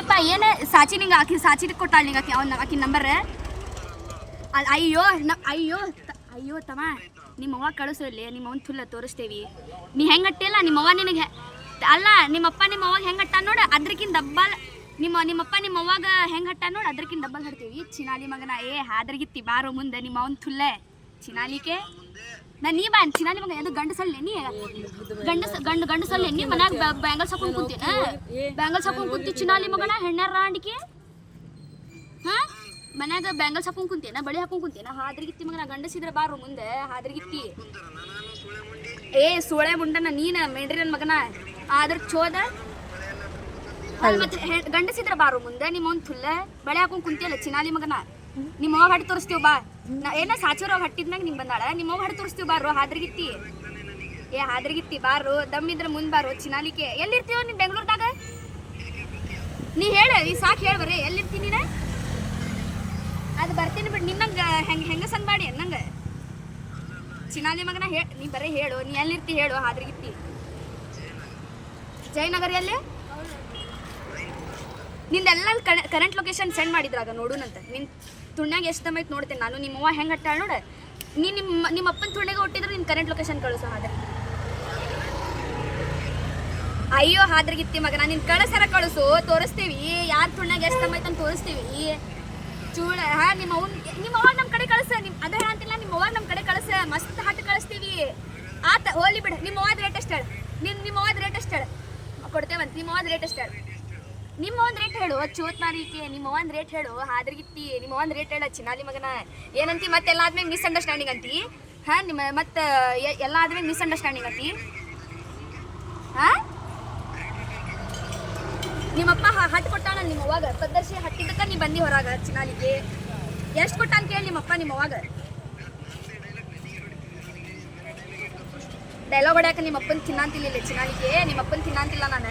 ಏಪ್ಪ ಏನು ಸಾಚಿ ನಿಂಗೆ ಸಾಚಿ ಕೊಟ್ಟಾಳ ನಿಂಗೆ ಆಕಿ ನಂಬರ್ ಅಯ್ಯೋ ಅಯ್ಯೋ ತಮ್ಮ ನಿಮ್ಮವ್ವ ಕಳಿಸು ಇಲ್ಲಿ ನಿಮ್ಮವ್ನ ಫುಲ್ಲ ತೋರಿಸ್ತೇವಿ ನೀ ಹೆಂಗಟ್ಟಿಲ್ಲ ನಿಮ್ಮವ್ವ ನಿನಗೆ ಅಲ್ಲ ನಿಮ್ಮಪ್ಪ ನಿಮ್ಮವ್ವಾಗ ಹೆಂಗೆ ಹಟ್ಟ ನೋಡು ಅದ್ರಕ್ಕಿಂತ ಡಬ್ಬಲ್ ನಿಮ್ಮಪ್ಪ ನಿಮ್ಮವ್ವಾಗ ಹೆಂಗೆ ಹಟ್ಟ ನೋಡು ಅದ್ರಕ್ಕಿಂತ ಡಬ್ಬಲ್ ಹಡ್ತೀವಿ ಚಿನಾಲಿ ಮಗನ ಹಾದ್ರಗಿತ್ತಿ ಬಾರೋ ಮುಂದೆ ನಿಮ್ಮವನ್ ಥುಲ್ಲೆ ಚಿನಾಲಿಕೆ ನೀ ಬಾ ಚಿನಾಲಿ ಮಗ ಅದು ಗಂಡಸಲ್ಲೆ ನೀ ಗಂಡಸಲ್ಲೆ ನೀ ಮನ್ಯಾಗ ಬ್ಯಾಂಗಲ್ಸ್ ಹಾಕೊಂಡು ಕುಂತೀನ ಬ್ಯಾಂಗಲ್ಸ್ ಹಾಕೊಂಡು ಕುಂತಿ ಚಿನಾಲಿ ಮಗನ ಹೆಣ್ಣಾರ ರಾಂಡಿಕೆ ಹಾಂ ಮನ್ಯಾಗ ಬ್ಯಾಂಗಲ್ಸ್ ಹಾಕೊಂಡು ಕುಂತೇನ ಬಳಿ ಹಾಕೊಂಡು ಕುಂತೇನ ಹಾದ್ರಗಿತ್ತಿ ಮಗನ ಗಂಡಸಿದ್ರೆ ಬಾರು ಮುಂದೆ ಹಾದ್ರಗಿತ್ತಿ ಸೋಳೆ ಮುಂಡನ ನೀನ ಮೇಡ್ರಿ ನನ್ನ ಮಗನ ಆದ್ರ ಚೋದ ಮತ್ತೆ ಗಂಡಸಿದ್ರೆ ಬಾರು ಮುಂದೆ ನಿಮ್ಮವ್ನ ಥುಲ್ಲ ಬಳೆ ಹಾಕೊಂಡು ಕುಂತಿಯಲ್ಲ ಚಿನಾಲಿ ಮಗನ ನಿಮ್ಮವ್ವ ಹಟ್ಟಿ ತೋರಿಸ್ತೀವಿ ಬಾ ಏನ ಸಾಚೂರಾಗ ಹಟ್ಟಿದ್ಮ್ಯಾಗ ನಿಂಗೆ ಬಂದಾಳ ನಿಮ್ಮವ್ವ ಹಟ್ಟಿ ತೋರಿಸ್ತೀವಿ ಬಾರು ಹಾದ್ರಗಿತ್ತಿ ಹಾದ್ರಗಿತ್ತಿ ಬಾರು ದಮ್ಮಿದ್ರೆ ಮುಂದೆ ಬಾರು ಚಿನಾಲಿಕೆ ಎಲ್ಲಿರ್ತೀವ ನೀನು ಬೆಂಗ್ಳೂರ್ದಾಗ ನೀ ಹೇಳ ನೀ ಸಾಕು ಹೇಳ ಬರ್ರಿ ಎಲ್ಲಿರ್ತೀನಿ ನೀನು ಅದು ಬರ್ತೀನಿ ಬಿಟ್ಟು ನಿನ್ನಂಗೆ ಹೆಂಗಸನ್ ಬಾಡಿ ಅನ್ನಂಗೆ ಚಿನಾಲಿ ಮಗನ ನೀ ಬರೀ ಹೇಳು ನೀ ಎಲ್ಲಿರ್ತಿ ಹೇಳು ಹಾದ್ರಗಿತ್ತಿ ಜಯನಗರ ಎಲ್ಲಿ ನಿಂದೆಲ್ಲ ಕರೆಂಟ್ ಲೊಕೇಶನ್ ಸೆಂಡ್ ಮಾಡಿದ್ರಾಗ ನೋಡುನಂತ ನಿನ್ನ ತುಣ್ಯಾಗ ಎಷ್ಟು ದಮ್ ಐತೆ ನೋಡ್ತೇನೆ ನಾನು ನಿಮ್ಮವ್ವ ಹೆಂಗೆ ಹಟ್ಟಾಳ ನೋಡ ನೀ ನಿಮ್ಮ ಅಪ್ಪನ ತುಣ್ಯಾಗ ಹುಟ್ಟಿದ್ರೆ ನಿನ್ನ ಕರೆಂಟ್ ಲೊಕೇಶನ್ ಕಳಿಸು ಹಾದ್ರೆ ಅಯ್ಯೋ ಹಾದ್ರಗಿತ್ತಿ ಮಗನ ನಿನ್ನ ಕಳಿಸಾರ ಕಳಿಸು ತೋರಿಸ್ತೀವಿ ಯಾರು ತುಣ್ಯಾಗ ಎಷ್ಟು ದಮ್ ಐತೆ ಅಂತ ತೋರಿಸ್ತೀವಿ ಚೂಳ ನಿಮ್ಮವ್ವ ನಮ್ಮ ಕಡೆ ಕಳಿಸ ಅದ ಹೇಳಂತಿಲ್ಲ ನಿಮ್ಮವ್ವ ನಮ್ಮ ಕಡೆ ಕಳಿಸ ಮಸ್ತ್ ಹಟ್ಟು ಕಳಿಸ್ತೀವಿ ಆತ ಹೋಲಿ ಬಿಡ ನಿಮ್ಮವ್ವದ ರೇಟ್ ಎಷ್ಟು ಹೇಳು ನಿಮ್ಮವ್ವದ ರೇಟ್ ಎಷ್ಟು ಹೇಳು ಕೊಡ್ತೇವಂತ ನಿಮ್ಮವ್ವದ ರೇಟ್ ಎಷ್ಟು ಹೇಳು ನಿಮ್ಮವ್ವನ ರೇಟ್ ಹೇಳು ಚೋತ್ ಮಾರಿಕೆ ನಿಮ್ಮವ್ವನ ರೇಟ್ ಹೇಳು ಹಾದ್ರಗಿತ್ತಿ ನಿಮ್ಮವ್ವನ ರೇಟ್ ಹೇಳ ಚಿನಾಲಿ ಮಗನ ಏನಂತಿ ಮತ್ತೆ ಎಲ್ಲ ಆದ್ಮೇಲೆ ಮಿಸ್ಅಂಡರ್ಸ್ಟ್ಯಾಂಡಿಂಗ್ ಅಂತಿ ಹಾಂ ನಿಮ್ಮ ಮತ್ತೆ ಎಲ್ಲ ಆದ್ಮೇಲೆ ಮಿಸ್ಅಂಡರ್ಸ್ಟ್ಯಾಂಡಿಂಗ್ ಅಂತಿ ಹಾಂ ನಿಮ್ಮಪ್ಪ ಹಟ್ಟು ಕೊಟ್ಟಾಳ ನಿಮ್ಮವ್ವಾಗ ಪದ್ದರ್ಶಿ ಹಟ್ಟಿದ್ದಕ್ಕ ನೀ ಬಂದಿ ಹೊರಗ ಚಿನಾಲಿಗೆ ಎಷ್ಟು ಕೊಟ್ಟ ಅಂತ ಕೇಳಿ ನಿಮ್ಮಪ್ಪ ನಿಮ್ಮವ್ವಾಗ ಡೈಲಾಗ್ ಹೊಡ್ಯಾಕ ನಿಮ್ಮಪ್ಪನ ತಿನ್ನಂತಿಲ್ಲ ಚಿನಾಲಿಗೆ ನಿಮ್ಮಪ್ಪನ ತಿನ್ನಂತಿಲ್ಲ ನಾನು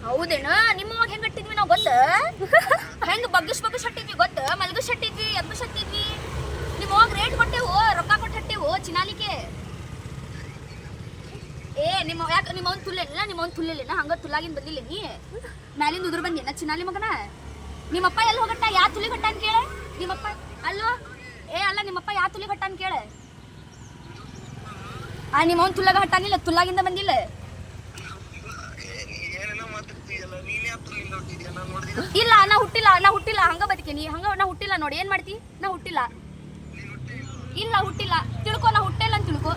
ಹೌದೇನ ನಿಮ್ಮವ್ವಾಗ ಹೆಂಗೆ ಹಟ್ಟಿದ್ವಿ ನಾವು ಗೊತ್ತ ಹೆಂಗೆ ಬಗ್ಗಿಸ್ ಹಟ್ಟಿದ್ವಿ ಗೊತ್ತ ಮಲ್ಗಿಸ್ ಹಟ್ಟಿದ್ವಿ ಎಬ್ಬಿಸ್ ಹಟ್ಟಿದ್ವಿ ನಿಮ್ಮವ್ವಾಗ ರೇಟ್ ಕೊಟ್ಟೆವು ರೊಕ್ಕ ಕೊಟ್ಟು ಹಟ್ಟೆವು ಚಿನಾಲಿಗೆ ಯಾಕೆ ನಿಮ್ಮವ್ನ ತುಲ್ಲೇನ ನಿಮ್ಮವ್ನ ತುಲ್ಲೇನ ಹಂಗ ತುಲ್ಲಾಗಿನ ಬಂದಿಲ್ಲ ನೀ ಮ್ಯಾಲಿಂದ ಉದುರು ಬಂದೇನ ಚಿನಾಲಿ ಮಗನ ನಿಮ್ಮಪ್ಪ ಎಲ್ಲಿ ಹೋಗಟ್ಟ ಯಾ ತುಲಿ ಗಟ್ಟ ಅಂತ ಕೇಳೆ ನಿಮ್ಮಪ್ಪ ಅಲ್ಲೋ ಅಲ್ಲ ನಿಮ್ಮಪ್ಪ ಯಾ ತುಲಿ ಗಟ್ಟ ಅಂತ ಕೇಳೆ ನಿಮ್ಮವ್ನ ತುಲ್ಲಾಗ ಹಟ್ಟಾನಿಲ್ಲ ತುಲ್ಲಾಗಿಂದ ಬಂದಿಲ್ಲ ಇಲ್ಲ ನಾ ಹುಟ್ಟಿಲ್ಲ ಹಂಗ ಬದುಕೇನಿ ಹಂಗ ನಾ ಹುಟ್ಟಿಲ್ಲ ನೋಡಿ ಏನ್ ಮಾಡ್ತಿ ನಾ ಹುಟ್ಟಿಲ್ಲ ಹುಟ್ಟಿಲ್ಲ ತಿಳ್ಕೊ ನಾ ಹುಟ್ಟಿಲ್ಲ ಅಂತ ತಿಳ್ಕೊ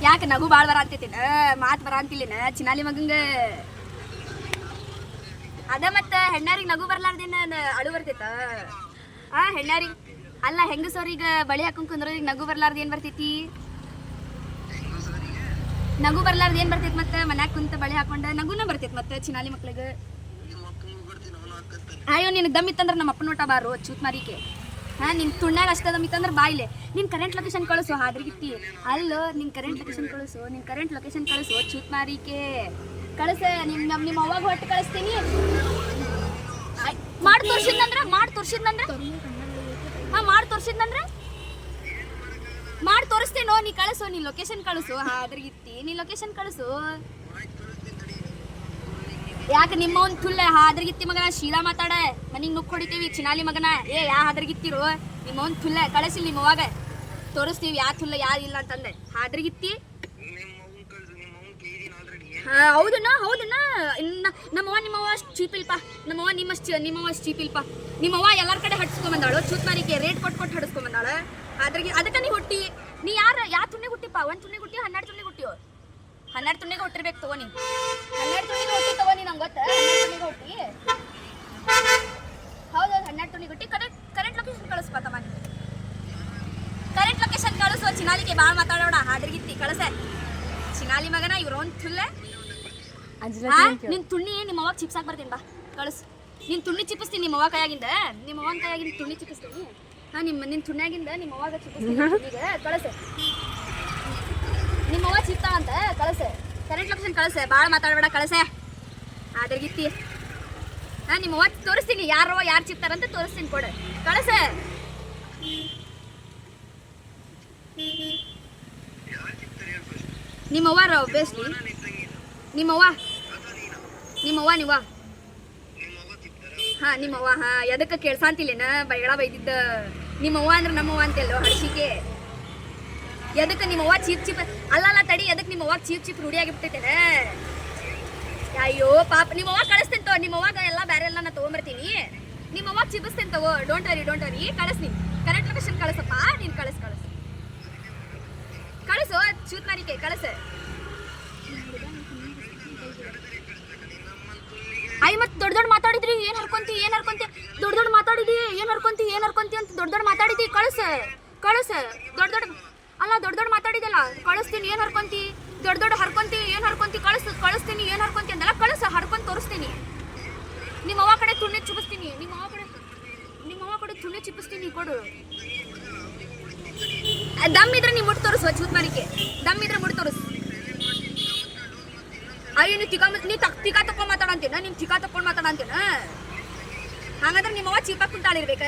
ಯಾಕೆ ನಗು ಭಾಳ ಬರ ಅಂತೈತೇನ ಮಾತು ಬರ ಅಂತಿಲ್ಲೇನ ಚಿನಾಲಿ ಮಗಂಗ ಅದ ಮತ್ತೆ ಹೆಣ್ಣಾರಿಗೆ ನಗು ಬರ್ಲಾರ್ದೇನ ಅಳು ಬರ್ತೈತ ಹೆಣ್ಣಾರಿಗೆ ಅಲ್ಲ ಹೆಂಗಸವ್ರಿಗೆ ಬಳಿ ಹಾಕೊಂಡ್ ಕುಂದ್ರೋರಿಗೆ ನಗು ಬರ್ಲಾರ್ದ ಏನ್ ಬರ್ತೈತಿ ನಗು ಬರ್ಲಾರ್ದ ಏನ್ ಬರ್ತೈತಿ ಮತ್ತೆ ಮನ್ಯಾಗ ಕುಂತ ಬಳಿ ಹಾಕೊಂಡ ನಗುನ ಬರ್ತೈತಿ ಮತ್ತೆ ಚಿನಾಲಿ ಮಕ್ಳಿಗೆ ಅಯ್ಯೋ ನಿನಗೆ ದಮ್ ಇತ್ತಂದ್ರೆ ನಮ್ಮ ಅಪ್ಪನ ಊಟ ಬಾರು ಚೂತ್ ಮಾರಿಕೆ ನಿನ್ ತುಣ್ಣಾಗ ಅಷ್ಟ ದಮ್ ಇತ್ತಂದ್ರೆ ಬಾಯ್ಲೆ ನಿನ್ ಕರೆಂಟ್ ಲೊಕೇಶನ್ ಕಳಿಸು ಹಾದ್ರಗಿತ್ತಿ ಅಲ್ಲೋ ನಿನ್ ಕರೆಂಟ್ ಲೊಕೇಶನ್ ಕಳಿಸು ಚೂತ್ ಮಾರಿಕೆ ಕಳಿಸ ನಿಮ್ಮ ಅವ್ವಾಗ ಹೊಟ್ಟು ಕಳಿಸ್ತೀನಿ ಮಾಡಿ ತೋರ್ಸಿದ್ನಂದ್ರೆ ಮಾಡಿ ತೋರಿಸ್ತೇನೋ ನೀ ಕಳಿಸು ನೀ ಲೊಕೇಶನ್ ಕಳಿಸು ಹಾದ್ರಗಿತ್ತಿ ನೀ ಲೊಕೇಶನ್ ಕಳಿಸು ಯಾಕೆ ನಿಮ್ಮವ್ನ ತುಲ್ಲೆ ಹಾದ್ರಗಿತ್ತಿ ಮಗನ ಶೀಲಾ ಮಾತಾಡ ಮನಿಗೆ ನುಕ್ ಹೊಡಿತೀವಿ ಚಿನಾಲಿ ಮಗನ ಯಾ ಹಾದ್ರಗಿತ್ತಿರು ನಿಮ್ಮವ್ನ ತುಲ್ಲೆ ಕಳಿಸಿಲ್ಲ ನಿಮ್ಮವಾಗ ತೋರಿಸ್ತೀವಿ ಯಾ ತುಲ್ಲ ಯಾರು ಇಲ್ಲ ಅಂತಂದೆ ಹಾದ್ರಗಿತ್ತಿ ಹೌದಣ್ಣ ನಮ್ಮವ್ವ ನಿಮ್ಮವ್ವ ಚೀಪ್ ಇಲ್ಪ ನಿಮ್ಮವ್ವ ಚೀಪ್ ಇಲ್ಪ ನಿಮ್ಮವ್ವ ಎಲ್ಲರ ಕಡೆ ಹಡ್ಸ್ಕೊಂಬಂದಾಳು ಚೂತ್ ಮಾರಿಗೆ ರೇಟ್ ಕೊಟ್ಟು ಹಡ್ಸ್ಕೊಂಬಂದಾಳ ಅದ್ರಾಗೆ ಅದಕ್ಕೆ ನೀ ಹುಟ್ಟಿ ನೀ ಯಾ ತುಣ್ಣಿಗೆ ಹುಟ್ಟಿಪ್ಪ 1 ತುಣ್ಣಿಗೆ ಹುಟ್ಟಿ 12 ತುಣ್ಣಿಗೆ ಹುಟ್ಟಿಯೋ 12 ತುಣ್ಣಿಗೆ ಹುಟ್ಟಿರ್ಬೇಕು ತಗೋನಿ 12 ತುಣ್ಣಿಗೆ ಹುಟ್ಟಿ ತಗೋನಿ ನಂಗೆ ಗೊತ್ತ 12 ತುಣ್ಣಿಗೆ ಹುಟ್ಟಿ ಹೌದು 12 ತುಣ್ಣಿಗೆ ಹುಟ್ಟಿ ಕರೆಂಟ್ ಲೊಕೇಶನ್ ಕಳಿಸ್ಪ ತಮ್ಮ ಕರೆಂಟ್ ಲೊಕೇಶನ್ ಕಳಿಸು ಚಿನಾಲಿಗೆ ಭಾಳ ಮಾತಾಡೋಣ ಹಾದ್ರಗಿತ್ತಿ ಕಳಿಸೆ ಚಿನಾಲಿ ಮಗನ ಇವ್ರು ಒಂದು ತುಲ್ಲೆ ನಿನ್ ತುಣ್ಣಿ ನಿಮ್ಮವ್ವಾಗ ಚಿಪ್ಸಾಕ್ ಬರ್ತೀನಿ ಬಾ ಕಳಿಸು ನಿನ್ ತುಣ್ಣಿ ಚಿಪ್ಪಿಸ್ತೀನಿ ನಿಮ್ಮವ್ವ ಕೈಯಾಗಿಂದ ನಿಮ್ಮವ್ವನ ಕೈಯಾಗಿಂದ ತುಣ್ಣಿ ಚಿಪ್ಪಿಸ್ತೀನಿ ನಿನ್ನ ತುಣ್ಯಾಗಿಂದ ನಿಮ್ಮವ್ವಾಗ ಚಿಪ್ಪಿಸ್ತೀನಿ ಕಳಿಸೆ ನಿಮ್ಮವ್ವ ಚಿಪ್ತಾ ಅಂತ ಕಳಿಸೆ ಕರೆಂಟ್ ಲೊಕೇಶನ್ ಕಳಿಸೆ ಭಾಳ ಮಾತಾಡಬೇಡ ಕಳಿಸೆ ಹಾದ್ರಗಿತ್ತಿ ನಿಮ್ಮವ್ವ ತೋರಿಸ್ತೀನಿ ಯಾರು ಚಿಪ್ತಾರಂತ ತೋರಿಸ್ತೀನಿ ಕೊಡು ಕಳಿಸೆ ನಿಮ್ಮವ್ವ ಬೇಸ್ಲಿ ನಿಮ್ಮವ್ವ ನಿಮ್ಮವ್ವ ನೀವ ಹಾ ನಿಮ್ಮವ್ವ ಹಾ ಎದಕ್ಕೆ ಕೇಳ್ಸಾಂತಿಲ್ಲೇನ ಬೈಗಳ ಬೈದಿದ್ದ ನಿಮ್ಮವ್ವ ಅಂದ್ರೆ ನಮ್ಮವ್ವ ಅಂತೆಲ್ಲೋ ಹಳಸಿಕೆ ಎದಕ್ಕೆ ನಿಮ್ಮವ್ವ ಚೀಪ್ ಚೀಪ್ ಅಲ್ಲ ತಡಿ ಎದಕ್ಕೆ ನಿಮ್ಮವ್ವ ಚೀಪ್ ಚೀಪ್ ರೂಢಿ ಆಗಿಬಿಟ್ಟೈತೇನ ಅಯ್ಯೋ ಪಾಪ ನಿಮ್ಮವ್ವ ಕಳಿಸ್ತೇನೆ ತಗೋ ನಿಮ್ಮವ್ವಾಗ ಎಲ್ಲ ಬೇರೆ ಎಲ್ಲ ನಾ ತೊಗೊಂಬರ್ತೀನಿ ನಿಮ್ಮವ್ವ ಚಿಪಿಸ್ತೇನೆ ತಗೋ ಡೋಂಟ್ ವರಿ ಕಳಿಸ್ತೀನಿ ಕರೆಕ್ಟ್ ಲೊಕೇಶನ್ ಕಳಿಸಪ್ಪ ನೀನು ಕಳಿಸು ಚೂತ್ ಮಾರಿಕೆ ಕಳಿಸ ಅಯ್ಯ ಮತ್ತೆ ದೊಡ್ಡ ಮಾತಾಡಿದ್ರಿ ಏನ್ ಹರ್ಕೊಂತಿ ದೊಡ್ಡ ಮಾತಾಡಿದಿ ಏನ್ ಹರ್ಕೊಂತಿ ಅಂತ ದೊಡ್ಡ ಮಾತಾಡಿದಿ ಕಳಿಸ ದೊಡ್ಡ ಮಾತಾಡಿದಲ್ಲ ಕಳಿಸ್ತೀನಿ ಏನ್ ಹರ್ಕೊಂತಿ ದೊಡ್ಡ ಹರ್ಕೊಂತಿ ಏನ್ ಹರ್ಕೊಂತಿ ಕಳಿಸ್ತೀನಿ ಏನ್ ಹರ್ಕೊಂತಿ ಅಂದಲ್ಲ ಹರ್ಕೊಂಡ್ ತೋರಿಸ್ತೀನಿ ನಿಮ್ಮವ್ವ ಕಡೆ ತುಣ್ಣೆ ಚುಪಿಸ್ತೀನಿ ನಿಮ್ಮವ್ವ ಕಡೆ ತುಣ್ಣೆ ಚಿಪ್ಪಿಸ್ತೀನಿ ಕೊಡು ದಮ್ ಇದ್ರೆ ನೀ ಮುಟ್ಟು ತೋರಿಸುವ ಚೂತ್ ಮಾರಿಕೆ ದಮ್ ಇದ್ರೆ ಮುಟ್ಟು ತೋರಿಸು ಅಯ್ಯೋ ನೀ ತಿಕಾ ತಕೊಂಡ್ ಮಾತಾಡಂತೇನ ನೀನ್ ತಿಕಾ ತಕೊಂಡ್ ಮಾತಾಡಂತೇನ ಹಂಗಂದ್ರೆ ನಿಮ್ಮವ್ವ ಚೀಪಾಗಿ ಕುಂತಾಳಿರ್ಬೇಕ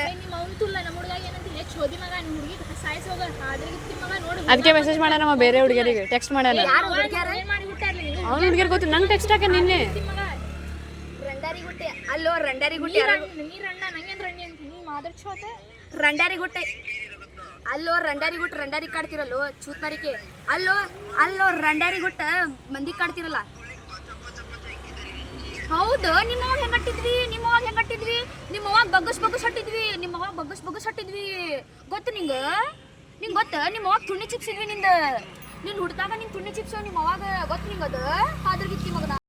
ಅದಕ್ಕೆ ಮೆಸೇಜ್ ಮಾಡ್ಯಾನ ನಮ್ಮ ಬೇರೆ ಹುಡುಗಿಯರಿಗೆ ಟೆಕ್ಸ್ಟ್ ಮಾಡ್ಯಾನ ಅವ್ನ ಹುಡುಗಿಯರ್ ಗೊತ್ತು ನಂಗೆ ಟೆಕ್ಸ್ಟ್ ಹಾಕ ನಿನ್ನೆ ರಂಡಾರಿಗುಟ್ಟೆ ರಂಡಾರಿ ಕಾಡ್ತಿರಲ್ಲೋ ಚೂತ್ ಮಾರಿಕೆ ಅಲ್ಲೋ ರಂಡಾರಿಗುಟ್ಟ ಮಂದಿ ಕಾಡ್ತಿರಲ್ಲ ಹೌದು ನಿಮ್ಮವ್ವ ಹೆಂಗಟ್ಟಿದ್ವಿ ನಿಮ್ಮವ್ವ ಬಗ್ಗಸ್ ಹಟ್ಟಿದ್ವಿ ಗೊತ್ತು ನಿಂಗೆ ಗೊತ್ತ ನಿಮ್ಮವ್ವ ತುಣ್ಣಿ ಚಿಪ್ಸಿದ್ವಿ ನಿಂದ ನೀನ್ ಹುಡ್ದಾಗ ನಿನ್ ತುಣ್ಣಿ ಚಿಪ್ಸು ನಿಮ್ಮವ್ವಾಗ ಗೊತ್ತು ನಿಂಗದ ಅದ್ರಗಿತ್ತಿ ಮಗನ